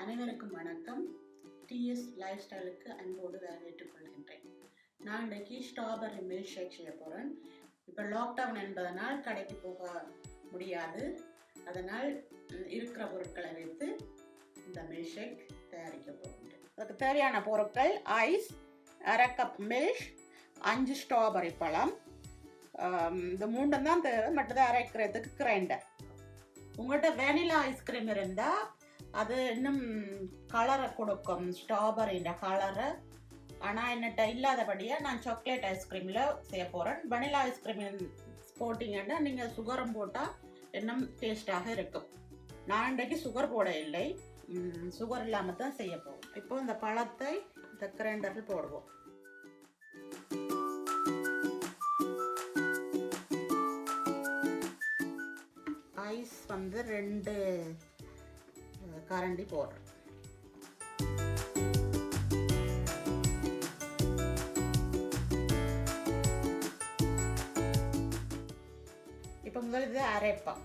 அனைவருக்கும் வணக்கம். DS life ஸ்டைலுக்கு அன்போடு வரவேற்றுக் கொள்கின்றேன். நான் இன்றைக்கு ஸ்ட்ராபெர்ரி மில்க் ஷேக் செய்ய போகிறேன். இப்போ லாக்டவுன் என்பதனால் கடைக்கு போக முடியாது. அதனால் இருக்கிற பொருட்களை வைத்து இந்த மில்க் ஷேக் தயாரிக்க போகின்றேன். அதுக்கு தேவையான பொருட்கள்: ஐஸ், அரை கப் மில்க், 5 ஸ்ட்ராபெர்ரி பழம். இந்த 3 தான் தேவை. மற்றது அரைக்கிறதுக்கு கிரைண்டர். உங்கள்கிட்ட வெனிலா ஐஸ்கிரீம் இருந்தால் அது இன்னும் கலரை கொடுக்கும், ஸ்ட்ராபெரின்ற கலரை. ஆனால் என்னட்ட இல்லாதபடியாக நான் சாக்லேட் ஐஸ்கிரீமில் செய்ய போகிறேன். வெனிலா ஐஸ்கிரீம் போட்டிங்கன்னா நீங்கள் சுகரும் போட்டால் இன்னும் டேஸ்டாக இருக்கும். நான் இன்றைக்கு சுகர் போட இல்லை, சுகர் இல்லாமல் தான் செய்ய போவோம். இப்போ இந்த பழத்தை இந்த கிரைண்டரில் போடுவோம். ஐஸ் 2 கரண்டி போடுறேன். இப்போ முதல் இது அரைப்போம்.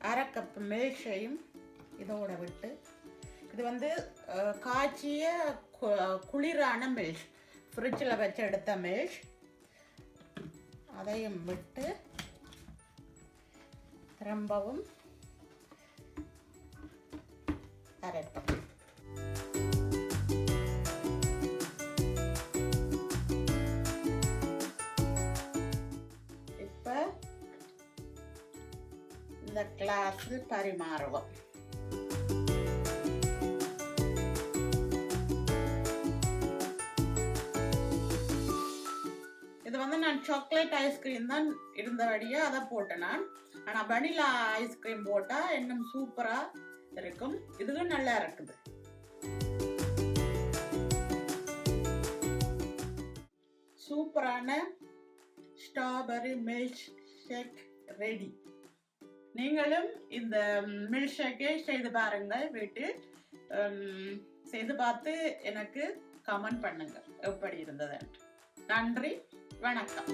அரை கப் மில்ஷையும் இதோட விட்டு, இது காய்ச்சிய குளிரான மில்க், ஃப்ரிட்ஜில் வச்சு எடுத்த மில்க், அதையும் விட்டு ரொம்பவும் அரைப்போம். இப்போ இந்த கிளாஸில் பரிமாறுவோம். இது நான் சாக்லேட் ஐஸ்கிரீம் தான் இருந்தபடியாக அதை போட்டேன் நான். ஆனால் வெனிலா ஐஸ்கிரீம் போட்டால் இன்னும் சூப்பராக இருக்கும். இதுவும் நல்லா இருக்குது. சூப்பரான ஸ்ட்ராபெர்ரி மில்க் ஷேக் ரெடி. நீங்களும் இந்த மில்க் ஷேக்கை செய்து பாருங்கள். வீட்டில் செய்து பார்த்து எனக்கு கமெண்ட் பண்ணுங்க எப்படி இருந்தது. நன்றி, வணக்கம்.